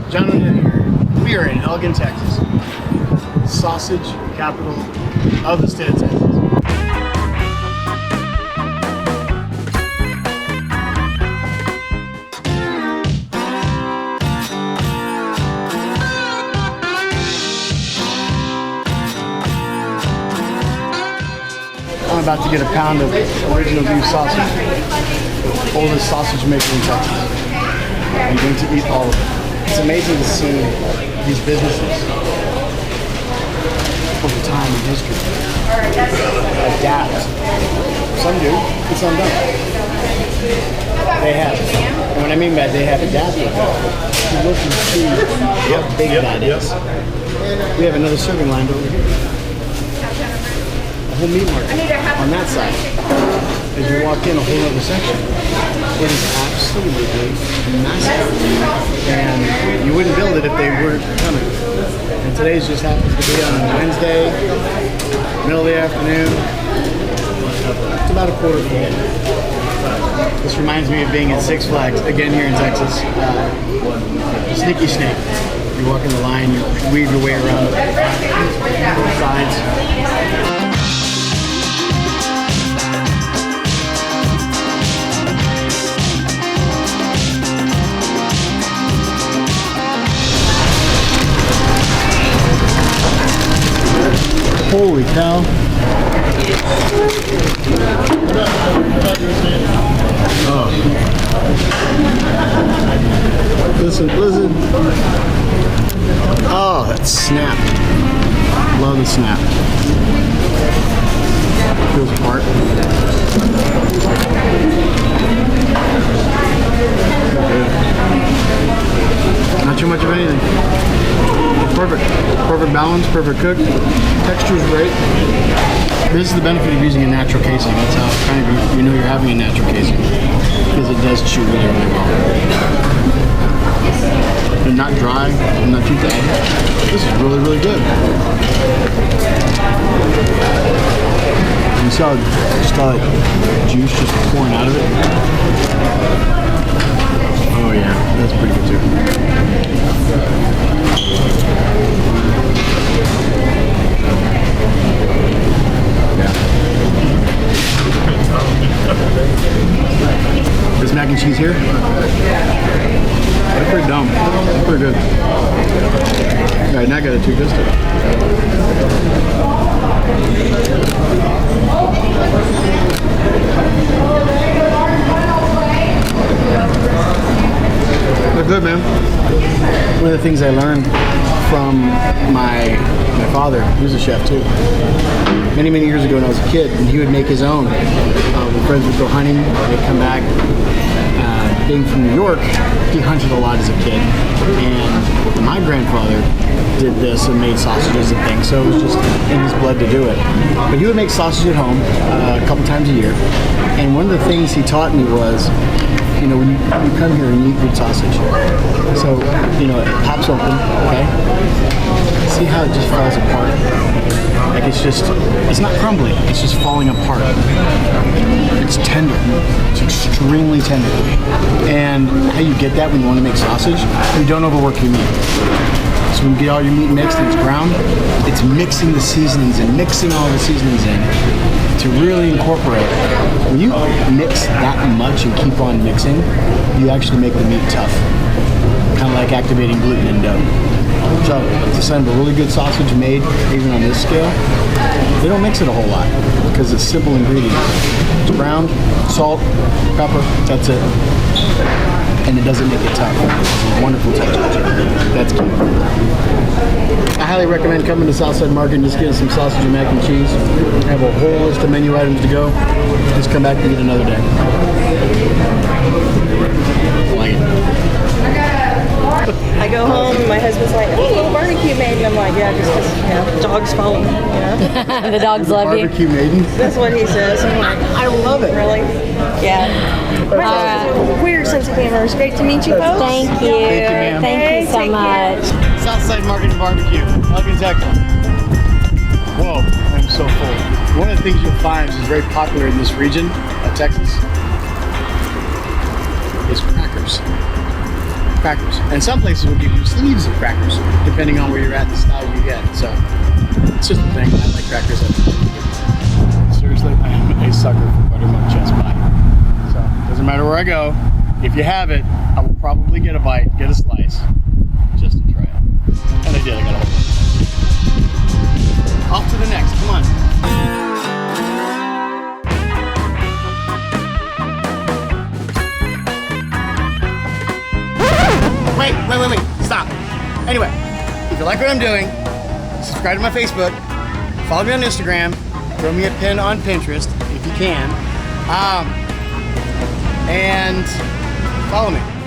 Gentlemen, we are in Elgin, Texas, sausage capital of the state of Texas. I'm about to get a pound of original beef sausage, oldest sausage maker in Texas. I'm going to eat all of it. It's amazing to see these businesses over time in history adapt. Some do, and some don't. They have. And what I mean by they have adapted, you look and see how big that is. We have another serving line over here. A whole meat market on that side. As you walk in, a whole other section. It is absolutely massive. And you wouldn't build it if they weren't coming. And today's just happens to be on Wednesday, middle of the afternoon. It's about a quarter full. This reminds me of being at Six Flags, again here in Texas. Sneaky snake. You walk in the line, you weave your way around both sides. Holy cow. Oh. Listen. Oh, that snap. Love the snap. Feels apart. Not too much of anything. Perfect balance, perfect cook. Texture's great. This is the benefit of using a natural casing. That's how kind of you know you're having a natural casing, because it does chew really, really well. And not dry, and not too bad. This is really, really good. You saw just like juice just pouring out of it. Oh yeah, that's pretty good too. This mac and cheese here, they're pretty dumb. They're pretty good. Alright, now I got a two biscuit. They're good, man. One of the things I learned from my father, he was a chef too, many years ago when I was a kid, and he would make his own. When friends would go hunting, they'd come back. Being from New York, he hunted a lot as a kid, and my grandfather did this and made sausages and things, so it was just in his blood to do it. But he would make sausage at home a couple times a year, and one of the things he taught me was, you know, when you come here and you eat good sausage, so, you know, it pops open, okay? See how it just falls apart? Like it's not crumbling, it's just falling apart. It's tender, it's extremely tender. And how you get that when you want to make sausage, you don't overwork your meat. So when you get all your meat mixed and it's brown, it's mixing the seasonings and mixing all the seasonings in to really incorporate. When you mix that much and keep on mixing, you actually make the meat tough. Kind of like activating gluten in dough. So it's a sign of a really good sausage made, even on this scale. They don't mix it a whole lot because it's simple ingredients. It's brown, salt, pepper, that's it. And it doesn't make it tough. It's a wonderful texture. That's key. I highly recommend coming to Southside Market and just getting some sausage and mac and cheese. I have a whole list of menu items to go. Just come back and eat another day. I like it. I go home and my husband's like, oh, a little barbecue maiden. I'm like, yeah, just because, you know, dogs follow me, you know. The dogs love you. Barbecue maiden? That's what he says. I'm like, I love it. really? Yeah. My husband has a weird sense of humor. It's great to meet you folks. Thank you. Thank you, ma'am. Thank you so Take care. much. Southside Market and Barbecue, Elgin, Texas. Whoa, I'm so full. One of the things you'll find is very popular in this region of Texas is crackers. crackers. And some places will give you sleeves of crackers, depending on where you're at, the style you get. So it's just a thing. I like crackers. Seriously, I am a sucker for buttermilk chest pie. So it doesn't matter where I go. If you have it, I will probably get a bite, get a slice, just to try it. And I did. I got a whole bunch. Off to the next. Come on. Wait, stop. Anyway, if you like what I'm doing, subscribe to my Facebook, follow me on Instagram, throw me a pin on Pinterest if you can, and follow me.